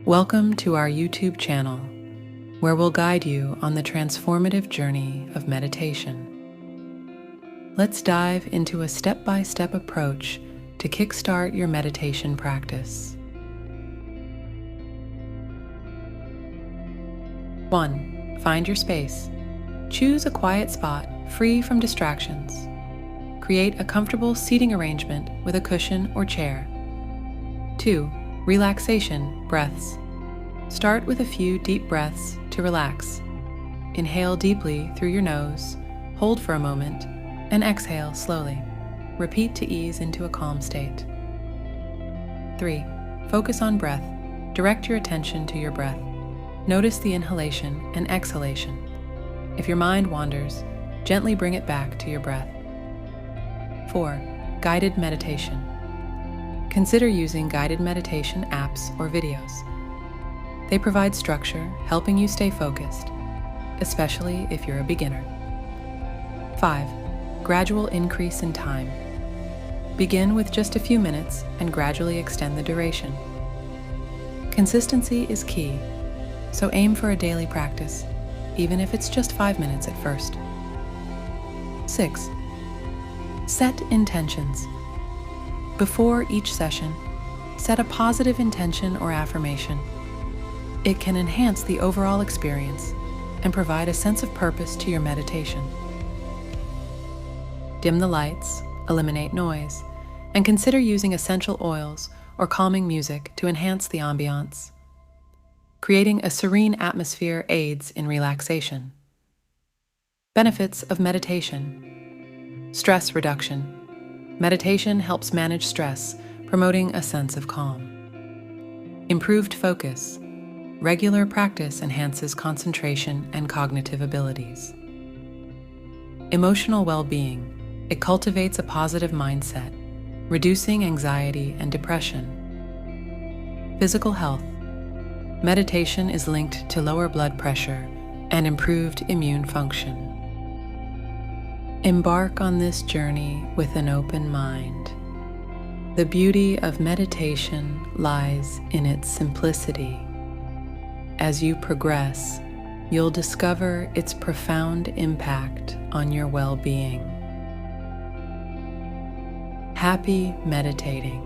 Welcome to our YouTube channel, where we'll guide you on the transformative journey of meditation. Let's dive into a step-by-step approach to kickstart your meditation practice. 1. Find your space. Choose a quiet spot free from distractions. Create a comfortable seating arrangement with a cushion or chair. 2. Relaxation breaths. Start with a few deep breaths to relax. Inhale deeply through your nose, hold for a moment, and exhale slowly. Repeat to ease into a calm state. 3. Focus on breath. Direct your attention to your breath. Notice the inhalation and exhalation. If your mind wanders, gently bring it back to your breath. 4. Guided meditation. Consider using guided meditation apps or videos. They provide structure, helping you stay focused, especially if you're a beginner. 5. Gradual increase in time. Begin with just a few minutes and gradually extend the duration. Consistency is key, so aim for a daily practice, even if it's just 5 minutes at first. 6. Set intentions. Before each session, set a positive intention or affirmation. It can enhance the overall experience and provide a sense of purpose to your meditation. Dim the lights, eliminate noise, and consider using essential oils or calming music to enhance the ambiance. Creating a serene atmosphere aids in relaxation. Benefits of meditation. Stress reduction. Meditation helps manage stress, promoting a sense of calm. Improved focus. Regular practice enhances concentration and cognitive abilities. Emotional well-being. It cultivates a positive mindset, reducing anxiety and depression. Physical health. Meditation is linked to lower blood pressure and improved immune function. Embark on this journey with an open mind. The beauty of meditation lies in its simplicity. As you progress, you'll discover its profound impact on your well-being. Happy meditating.